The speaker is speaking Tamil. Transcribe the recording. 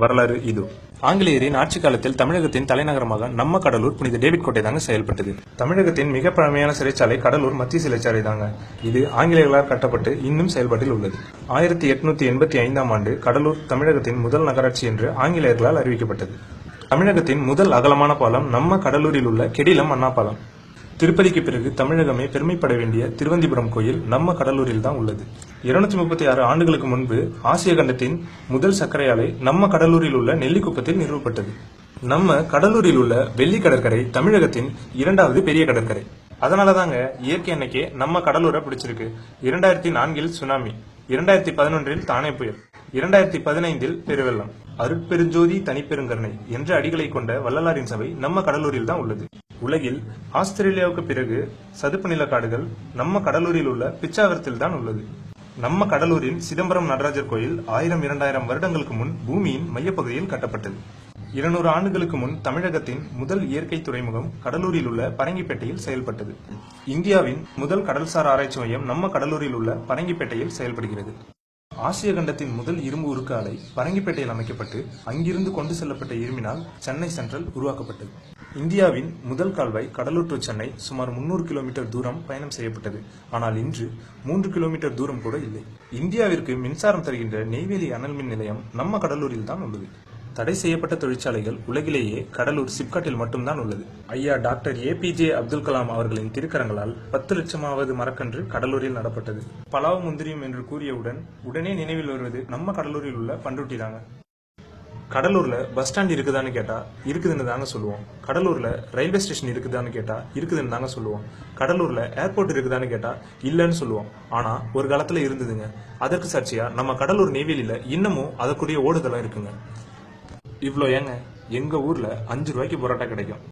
வரலாறு இது. ஆங்கிலேயரின் ஆட்சி காலத்தில் தமிழகத்தின் தலைநகரமாக நம்ம கடலூர் புனித டேவிட் கோட்டை தாங்க செயல்பட்டது. தமிழகத்தின் மிக பழமையான சிறைச்சாலை கடலூர் மத்திய சிறைச்சாலை தாங்க. இது ஆங்கிலேயர்களால் கட்டப்பட்டு இன்னும் செயல்பாட்டில் உள்ளது. 1885ஆம் ஆண்டு கடலூர் தமிழகத்தின் முதல் நகராட்சி என்று ஆங்கிலேயர்களால் அறிவிக்கப்பட்டது. தமிழகத்தின் முதல் அகலமான பாலம் நம்ம கடலூரில் உள்ள கெடிலம் அண்ணா பாலம். திருப்பதிக்கு பிறகு தமிழகமே பெருமைப்பட வேண்டிய திருவந்திபுரம் கோயில் நம்ம கடலூரில் தான் உள்ளது. 236 ஆண்டுகளுக்கு முன்பு ஆசிய கண்டத்தின் முதல் சர்க்கரை ஆலை நம்ம கடலூரில் உள்ள நெல்லிக்குப்பத்தில் நிறுவப்பட்டது. நம்ம கடலூரில் உள்ள வெள்ளி கடற்கரை தமிழகத்தின் 2வது பெரிய கடற்கரை. அதனாலதாங்க இயற்கை அன்னைக்கே நம்ம கடலூரை பிடிச்சிருக்கு. 2004இல் சுனாமி, 2011இல் தானே புயல், 2015இல் பெருவெள்ளம். அருட்பெருஞ்சோதி தனிப்பெருங்கருணை என்ற அடிகளை கொண்ட வள்ளலாரின் சபை நம்ம கடலூரில் தான் உள்ளது. உலகில் ஆஸ்திரேலியாவுக்கு பிறகு சதுப்பு நில காடுகள் நம்ம கடலூரில் உள்ள பிச்சாவரத்தில் தான் உள்ளது. நம்ம கடலூரில் சிதம்பரம் நடராஜர் கோயில் 1000-2000 வருடங்களுக்கு முன் பூமியின் மையப்பகுதியில் கட்டப்பட்டது. 200 ஆண்டுகளுக்கு முன் தமிழகத்தின் முதல் இயற்கை துறைமுகம் கடலூரில் உள்ள பரங்கிப்பேட்டையில் செயல்பட்டது. இந்தியாவின் முதல் கடல்சார் ஆராய்ச்சி மையம் நம்ம கடலூரில் உள்ள பரங்கிப்பேட்டையில் செயல்படுகிறது. ஆசிய கண்டத்தின் முதல் இரும்பு உருக்கு ஆலை பரங்கிப்பேட்டையில் அமைக்கப்பட்டு அங்கிருந்து கொண்டு செல்லப்பட்ட இரும்பினால் சென்னை சென்ட்ரல் உருவாக்கப்பட்டது. இந்தியாவின் முதல் கால்வாய் கடலூர் டு சென்னை சுமார் 300 கிலோமீட்டர் தூரம் பயணம் செய்யப்பட்டது. ஆனால் இன்று 3 கிலோமீட்டர் தூரம் கூட இல்லை. இந்தியாவிற்கு மின்சாரம் தருகின்ற நெய்வேலி அனல் மின் நிலையம் நம்ம கடலூரில் தான் உள்ளது. தடை செய்யப்பட்ட தொழிற்சாலைகள் உலகிலேயே கடலூர் சிப்காட்டில் மட்டும்தான் உள்ளது. ஐயா டாக்டர் APJ அப்துல் கலாம் அவர்களின் திருக்கரங்களால் 10 லட்சமாவது மரக்கன்று கடலூரில் நடப்பட்டது. பலாவும் முந்திரியும் என்று கூறியவுடன் உடனே நினைவில் வருவது நம்ம கடலூரில் உள்ள பண்ருட்டி தாங்க. கடலூர்ல பஸ் ஸ்டாண்ட் இருக்குதான்னு கேட்டா இருக்குதுன்னு தாங்க சொல்லுவோம். கடலூர்ல ரயில்வே ஸ்டேஷன் இருக்குதான்னு கேட்டா இருக்குதுன்னு தாங்க சொல்லுவோம். கடலூர்ல ஏர்போர்ட் இருக்குதான்னு கேட்டா இல்லன்னு சொல்லுவோம். ஆனா ஒரு காலத்துல இருந்ததுங்க. அதற்கு சாட்சியா நம்ம கடலூர் நெய்வேலியில இன்னமும் அதற்குரிய ஓடுதலாம் இருக்குங்க. இவ்வளோ ஏங்க, எங்க ஊர்ல 5 ரூபாய்க்கு பரோட்டா கிடைக்கும்.